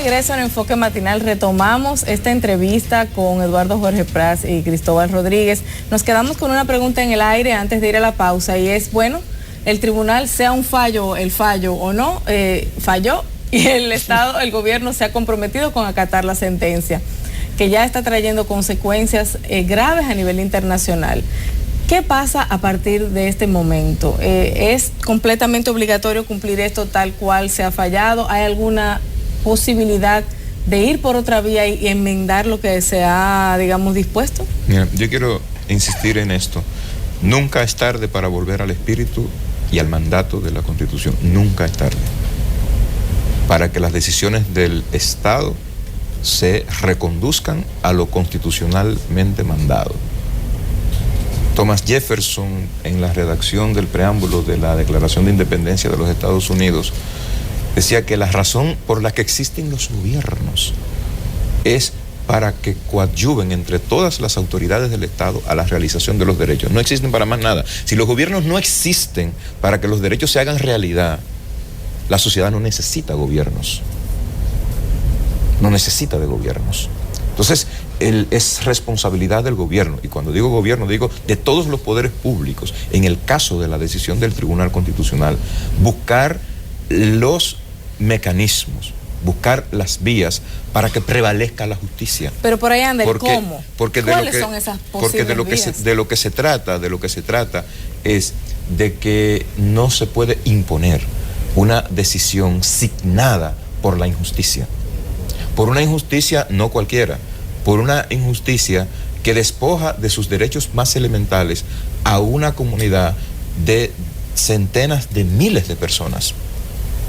regreso en Enfoque Matinal retomamos esta entrevista con Eduardo Jorge Prats y Cristóbal Rodríguez. Nos quedamos con una pregunta en el aire antes de ir a la pausa y es, bueno, el tribunal, sea un fallo, el fallo o no, falló y el Estado, el gobierno se ha comprometido con acatar la sentencia, que ya está trayendo consecuencias graves a nivel internacional. ¿Qué pasa a partir de este momento? ¿Es completamente obligatorio cumplir esto tal cual se ha fallado? ¿Hay alguna posibilidad de ir por otra vía y enmendar lo que se ha, digamos, dispuesto? Mira, yo quiero insistir en esto. Nunca es tarde para volver al espíritu y al mandato de la Constitución. Nunca es tarde. Para que las decisiones del Estado se reconduzcan a lo constitucionalmente mandado. Thomas Jefferson, en la redacción del preámbulo de la Declaración de Independencia de los Estados Unidos, decía que la razón por la que existen los gobiernos es para que coadyuven entre todas las autoridades del Estado a la realización de los derechos. No existen para más nada. Si los gobiernos no existen para que los derechos se hagan realidad, la sociedad no necesita gobiernos. No necesita de gobiernos. Entonces, es responsabilidad del gobierno, y cuando digo gobierno, digo de todos los poderes públicos, en el caso de la decisión del Tribunal Constitucional, buscar los mecanismos, buscar las vías para que prevalezca la justicia. Pero por ahí anda el cómo. ¿Cuáles son esas posibles porque de lo que se trata es de que no se puede imponer una decisión signada por la injusticia. Por una injusticia no cualquiera, por una injusticia que despoja de sus derechos más elementales a una comunidad de centenas de miles de personas.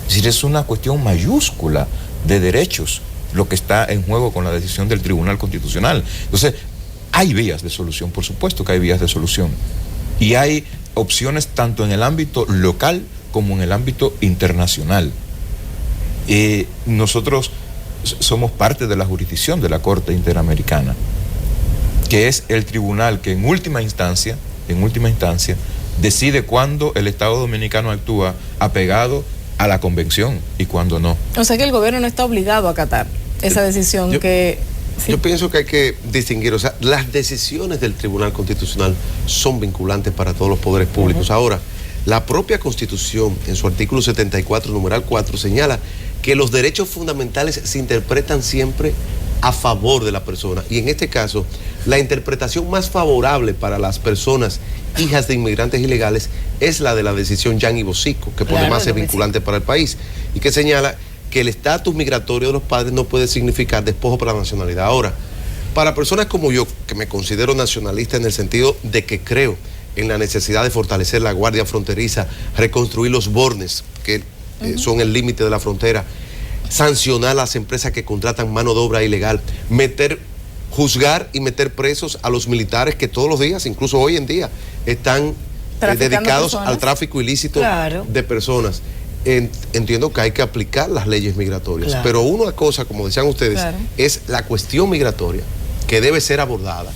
Es decir, es una cuestión mayúscula de derechos lo que está en juego con la decisión del Tribunal Constitucional. Entonces, hay vías de solución, por supuesto que hay vías de solución. Y hay opciones tanto en el ámbito local como en el ámbito internacional. Nosotros somos parte de la jurisdicción de la Corte Interamericana, que es el tribunal que en última instancia, decide cuándo el Estado Dominicano actúa apegado a la convención y cuándo no. O sea que el gobierno no está obligado a acatar esa decisión Sí. Yo pienso que hay que distinguir, o sea, las decisiones del Tribunal Constitucional son vinculantes para todos los poderes públicos. Ahora, la propia Constitución, en su artículo 74, numeral 4, señala que los derechos fundamentales se interpretan siempre a favor de la persona. Y en este caso, la interpretación más favorable para las personas hijas de inmigrantes ilegales es la de la decisión Yan y Bosico, que por demás es vinculante para el país, y que señala que el estatus migratorio de los padres no puede significar despojo para la nacionalidad. Ahora, para personas como yo, que me considero nacionalista en el sentido de que creo en la necesidad de fortalecer la guardia fronteriza, reconstruir los bornes, que son el límite de la frontera, sancionar a las empresas que contratan mano de obra ilegal, juzgar y meter presos a los militares que todos los días, incluso hoy en día, están dedicados al tráfico ilícito de personas. Entiendo que hay que aplicar las leyes migratorias, pero una cosa, como decían ustedes, es la cuestión migratoria, que debe ser abordada,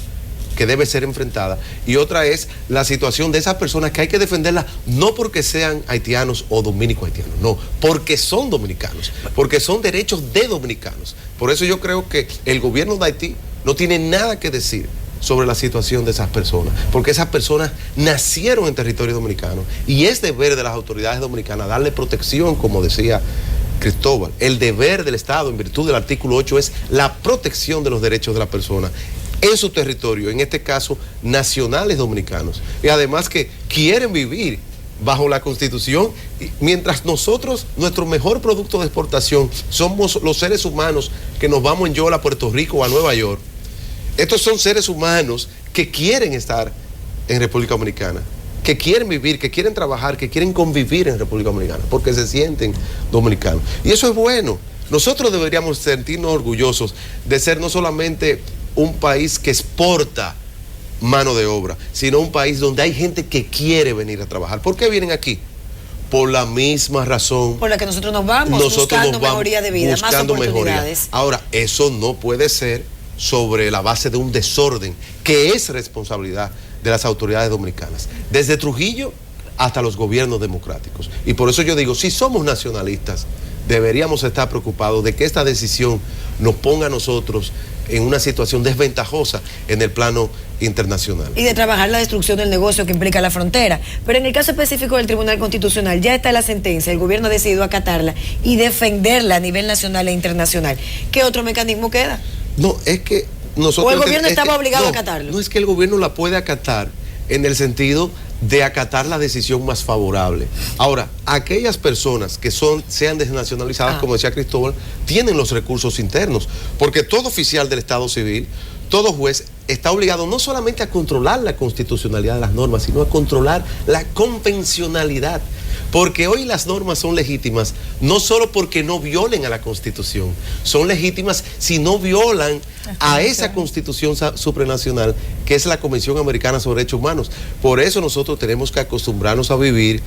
que debe ser enfrentada, y otra es la situación de esas personas que hay que defenderlas no porque sean haitianos o dominicos haitianos, no, porque son dominicanos, porque son derechos de dominicanos. Por eso yo creo que el gobierno de Haití no tiene nada que decir sobre la situación de esas personas, porque esas personas nacieron en territorio dominicano y es deber de las autoridades dominicanas darle protección, como decía Cristóbal. El deber del Estado, en virtud del artículo 8, es la protección de los derechos de la persona en su territorio, en este caso nacionales dominicanos, y además que quieren vivir bajo la Constitución, mientras nosotros, nuestro mejor producto de exportación somos los seres humanos que nos vamos en yola a Puerto Rico o a Nueva York. Estos son seres humanos que quieren estar en República Dominicana, que quieren vivir, que quieren trabajar, que quieren convivir en República Dominicana, porque se sienten dominicanos. Y eso es bueno. Nosotros deberíamos sentirnos orgullosos de ser no solamente un país que exporta mano de obra, sino un país donde hay gente que quiere venir a trabajar. ¿Por qué vienen aquí? Por la misma razón. Por la que nosotros nos vamos, buscando mejoría de vida, más oportunidades. Ahora, eso no puede ser sobre la base de un desorden que es responsabilidad de las autoridades dominicanas, desde Trujillo hasta los gobiernos democráticos. Y por eso yo digo, si somos nacionalistas, deberíamos estar preocupados de que esta decisión nos ponga a nosotros en una situación desventajosa en el plano internacional. Y de trabajar la destrucción del negocio que implica la frontera. Pero en el caso específico del Tribunal Constitucional, ya está la sentencia, el gobierno ha decidido acatarla y defenderla a nivel nacional e internacional. ¿Qué otro mecanismo queda? No, es que nosotros... ¿O el gobierno estaba obligado a acatarlo? No, es que el gobierno la puede acatar en el sentido de acatar la decisión más favorable. Ahora, aquellas personas que sean desnacionalizadas, como decía Cristóbal, tienen los recursos internos, porque todo oficial del Estado Civil, todo juez está obligado no solamente a controlar la constitucionalidad de las normas, sino a controlar la convencionalidad. Porque hoy las normas son legítimas no solo porque no violen a la Constitución, son legítimas si no violan a esa Constitución supranacional que es la Convención Americana sobre Derechos Humanos. Por eso nosotros tenemos que acostumbrarnos a vivir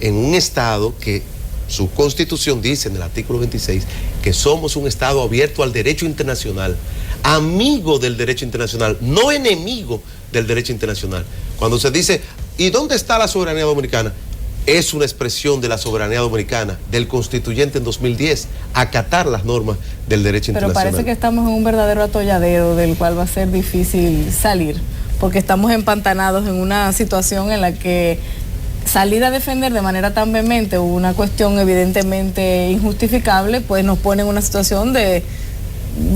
en un Estado que su Constitución dice en el artículo 26 que somos un Estado abierto al derecho internacional, amigo del derecho internacional, no enemigo del derecho internacional. Cuando se dice, ¿y dónde está la soberanía dominicana? Es una expresión de la soberanía dominicana, del constituyente en 2010, acatar las normas del derecho internacional. Pero parece que estamos en un verdadero atolladero del cual va a ser difícil salir, porque estamos empantanados en una situación en la que salir a defender de manera tan vehemente una cuestión evidentemente injustificable, pues nos pone en una situación de,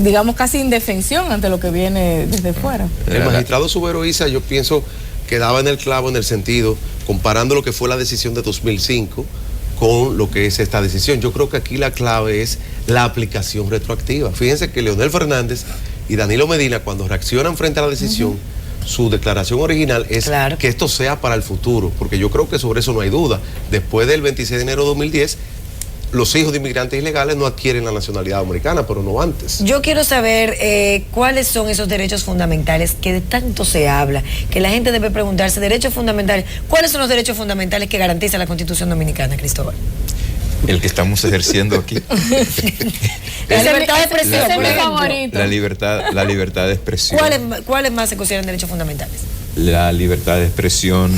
digamos, casi indefensión ante lo que viene desde fuera. El magistrado Subero Isa, yo pienso que daba en el clavo en el sentido, comparando lo que fue la decisión de 2005 con lo que es esta decisión. Yo creo que aquí la clave es la aplicación retroactiva. Fíjense que Leonel Fernández y Danilo Medina, cuando reaccionan frente a la decisión, su declaración original es que esto sea para el futuro, porque yo creo que sobre eso no hay duda. Después del 26 de enero de 2010, los hijos de inmigrantes ilegales no adquieren la nacionalidad americana, pero no antes. Yo quiero saber cuáles son esos derechos fundamentales que de tanto se habla, que la gente debe preguntarse, derechos fundamentales, ¿cuáles son los derechos fundamentales que garantiza la Constitución Dominicana, Cristóbal? El que estamos ejerciendo aquí. La libertad de expresión, por ejemplo. La libertad de expresión. ¿Cuáles más se consideran derechos fundamentales? La libertad de expresión,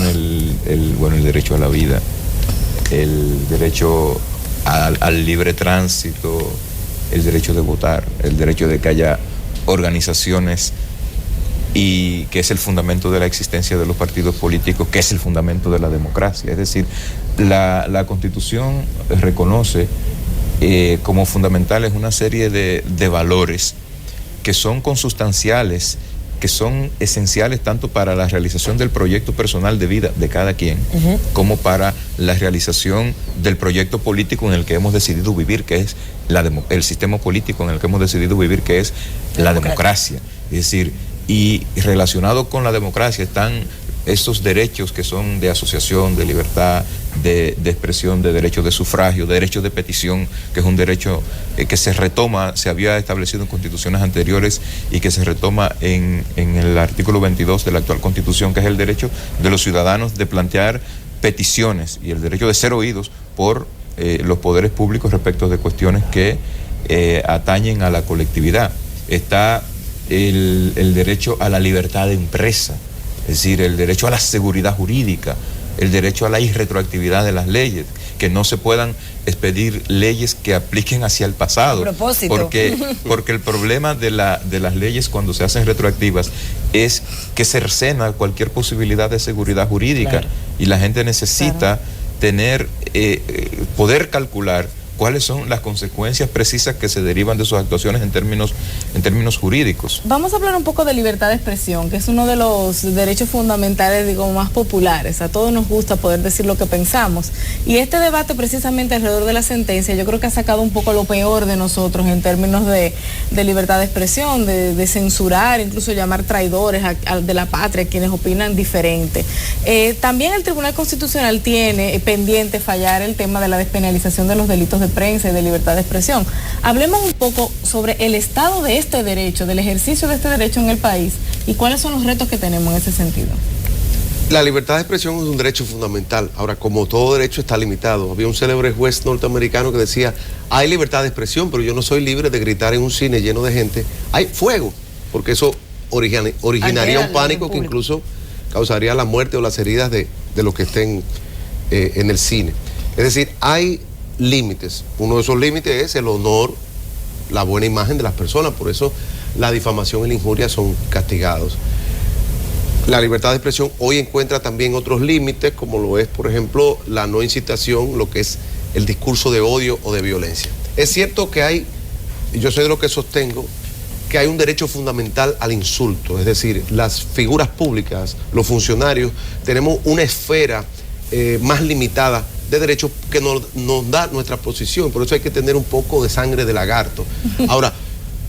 el derecho a la vida, el derecho al libre tránsito, el derecho de votar, el derecho de que haya organizaciones, y que es el fundamento de la existencia de los partidos políticos, que es el fundamento de la democracia. Es decir, la Constitución reconoce como fundamentales una serie de valores que son consustanciales, que son esenciales tanto para la realización del proyecto personal de vida de cada quien, como para la realización del proyecto político en el que hemos decidido vivir, que es el sistema político en el que hemos decidido vivir, que es la democracia. Es decir, y relacionado con la democracia están estos derechos que son de asociación, de libertad, de expresión, de derecho de sufragio, de derecho de petición, que es un derecho que se retoma, se había establecido en constituciones anteriores y que se retoma en el artículo 22 de la actual Constitución, que es el derecho de los ciudadanos de plantear peticiones y el derecho de ser oídos por los poderes públicos respecto de cuestiones que atañen a la colectividad. Está el derecho a la libertad de empresa, es decir, el derecho a la seguridad jurídica, el derecho a la irretroactividad de las leyes, que no se puedan expedir leyes que apliquen hacia el pasado. A propósito. Porque el problema de las leyes cuando se hacen retroactivas es que cercena cualquier posibilidad de seguridad jurídica, y la gente necesita tener, poder calcular cuáles son las consecuencias precisas que se derivan de sus actuaciones en términos jurídicos. Vamos a hablar un poco de libertad de expresión, que es uno de los derechos fundamentales, digo, más populares. A todos nos gusta poder decir lo que pensamos. Y este debate precisamente alrededor de la sentencia, yo creo que ha sacado un poco lo peor de nosotros en términos de libertad de expresión, de censurar, incluso llamar traidores de la patria a quienes opinan diferente. También el Tribunal Constitucional tiene pendiente fallar el tema de la despenalización de los delitos de prensa y de libertad de expresión. Hablemos un poco sobre el estado de este derecho, del ejercicio de este derecho en el país, y cuáles son los retos que tenemos en ese sentido. La libertad de expresión es un derecho fundamental. Ahora, como todo derecho está limitado. Había un célebre juez norteamericano que decía, hay libertad de expresión, pero yo no soy libre de gritar en un cine lleno de gente, hay fuego, porque eso originaría un pánico que incluso causaría la muerte o las heridas de los que estén en el cine. Es decir, hay límites. Uno de esos límites es el honor, la buena imagen de las personas. Por eso la difamación y la injuria son castigados. La libertad de expresión hoy encuentra también otros límites, como lo es, por ejemplo, la no incitación, lo que es el discurso de odio o de violencia. Es cierto que hay, y yo soy de lo que sostengo, que hay un derecho fundamental al insulto, es decir, las figuras públicas, los funcionarios, tenemos una esfera más limitada de derechos que nos da nuestra posición, por eso hay que tener un poco de sangre de lagarto. Ahora,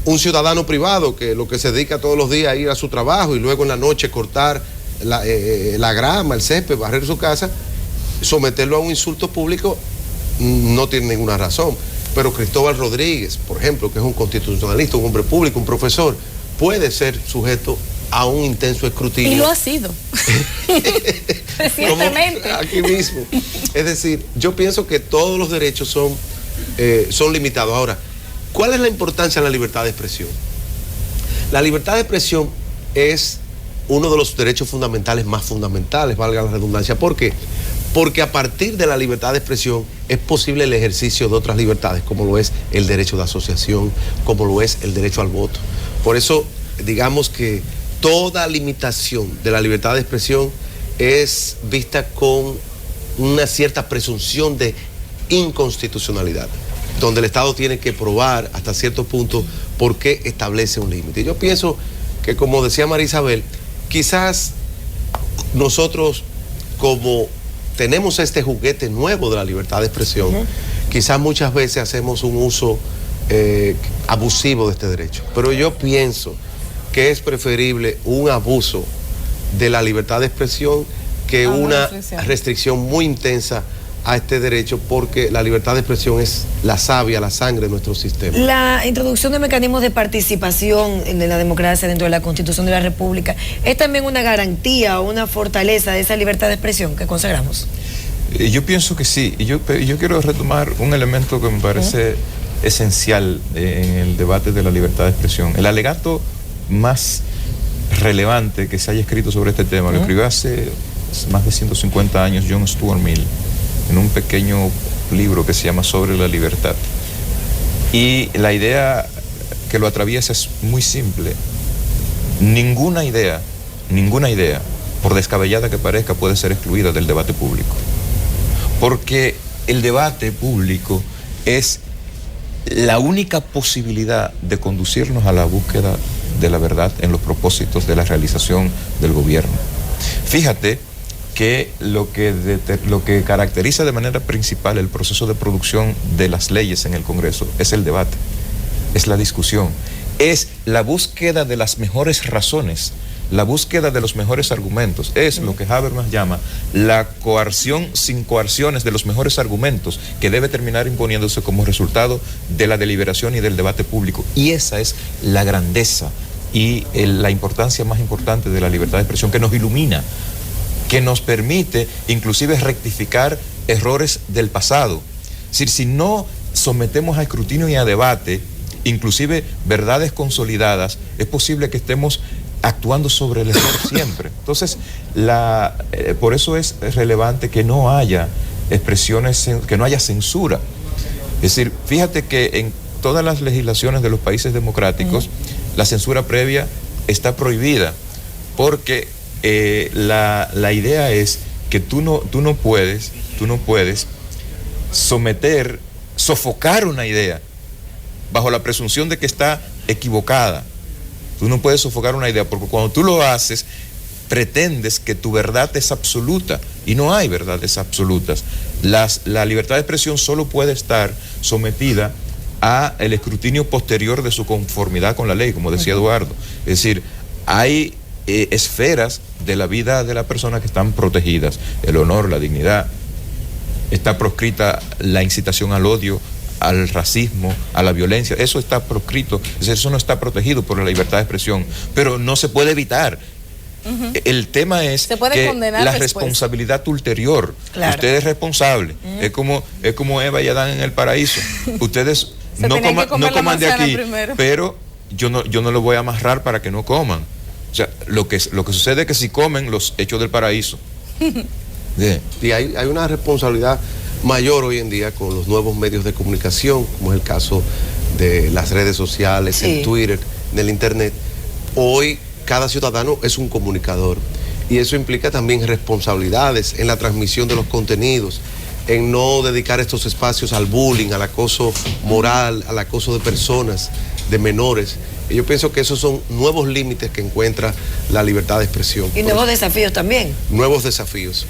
un ciudadano privado que lo que se dedica todos los días a ir a su trabajo y luego en la noche cortar la grama, el césped, barrer su casa, someterlo a un insulto público no tiene ninguna razón. Pero Cristóbal Rodríguez, por ejemplo, que es un constitucionalista, un hombre público, un profesor, puede ser sujeto a un intenso escrutinio. Y lo ha sido. Recientemente. Aquí mismo. Es decir, yo pienso que todos los derechos son limitados. Ahora, ¿cuál es la importancia de la libertad de expresión? La libertad de expresión es uno de los derechos fundamentales más fundamentales, valga la redundancia. ¿Por qué? Porque a partir de la libertad de expresión es posible el ejercicio de otras libertades, como lo es el derecho de asociación, como lo es el derecho al voto. Por eso, digamos que toda limitación de la libertad de expresión es vista con una cierta presunción de inconstitucionalidad, donde el Estado tiene que probar hasta cierto punto por qué establece un límite. Yo pienso que, como decía María Isabel, quizás nosotros, como tenemos este juguete nuevo de la libertad de expresión, quizás muchas veces hacemos un uso abusivo de este derecho. Pero yo pienso que es preferible un abuso de la libertad de expresión que una restricción muy intensa a este derecho, porque la libertad de expresión es la savia, la sangre de nuestro sistema. La introducción de mecanismos de participación en la democracia dentro de la Constitución de la República es también una garantía o una fortaleza de esa libertad de expresión que consagramos. Yo pienso que sí, y yo quiero retomar un elemento que me parece esencial en el debate de la libertad de expresión. El alegato más relevante que se haya escrito sobre este tema lo escribió hace más de 150 años John Stuart Mill, en un pequeño libro que se llama Sobre la Libertad. Y la idea que lo atraviesa es muy simple. Ninguna idea, por descabellada que parezca, puede ser excluida del debate público. Porque el debate público es la única posibilidad de conducirnos a la búsqueda de la verdad en los propósitos de la realización del gobierno. Fíjate que lo que caracteriza de manera principal el proceso de producción de las leyes en el Congreso es el debate, es la discusión, es la búsqueda de las mejores razones, la búsqueda de los mejores argumentos, es lo que Habermas llama la coerción sin coerciones de los mejores argumentos, que debe terminar imponiéndose como resultado de la deliberación y del debate público. Y esa es la grandeza y la importancia más importante de la libertad de expresión, que nos ilumina, que nos permite inclusive rectificar errores del pasado. Es decir, si no sometemos a escrutinio y a debate, inclusive verdades consolidadas, es posible que estemos actuando sobre el error siempre. Entonces, por eso es relevante que no haya expresiones, que no haya censura. Es decir, fíjate que en todas las legislaciones de los países democráticos, la censura previa está prohibida, porque la idea es que tú no puedes sofocar una idea bajo la presunción de que está equivocada. Tú no puedes sofocar una idea, porque cuando tú lo haces, pretendes que tu verdad es absoluta, y no hay verdades absolutas. La libertad de expresión solo puede estar sometida a el escrutinio posterior de su conformidad con la ley, como decía Eduardo. Es decir, hay esferas de la vida de la persona que están protegidas: el honor, la dignidad. Está proscrita la incitación al odio, al racismo, a la violencia. Eso está proscrito, eso no está protegido por la libertad de expresión, pero no se puede evitar. El tema es que la responsabilidad ulterior. Claro. Usted es responsable. Es como Eva y Adán en el paraíso. Ustedes no coman de aquí, primero. Pero yo no lo voy a amarrar para que no coman. O sea, lo que sucede es que si comen, los echo del paraíso. Y hay una responsabilidad mayor hoy en día con los nuevos medios de comunicación, como es el caso de las redes sociales, Sí. el Twitter, del Internet. Hoy cada ciudadano es un comunicador y eso implica también responsabilidades en la transmisión de los contenidos, en no dedicar estos espacios al bullying, al acoso moral, al acoso de personas, de menores. Y yo pienso que esos son nuevos límites que encuentra la libertad de expresión. Y nuevos desafíos también. Nuevos desafíos.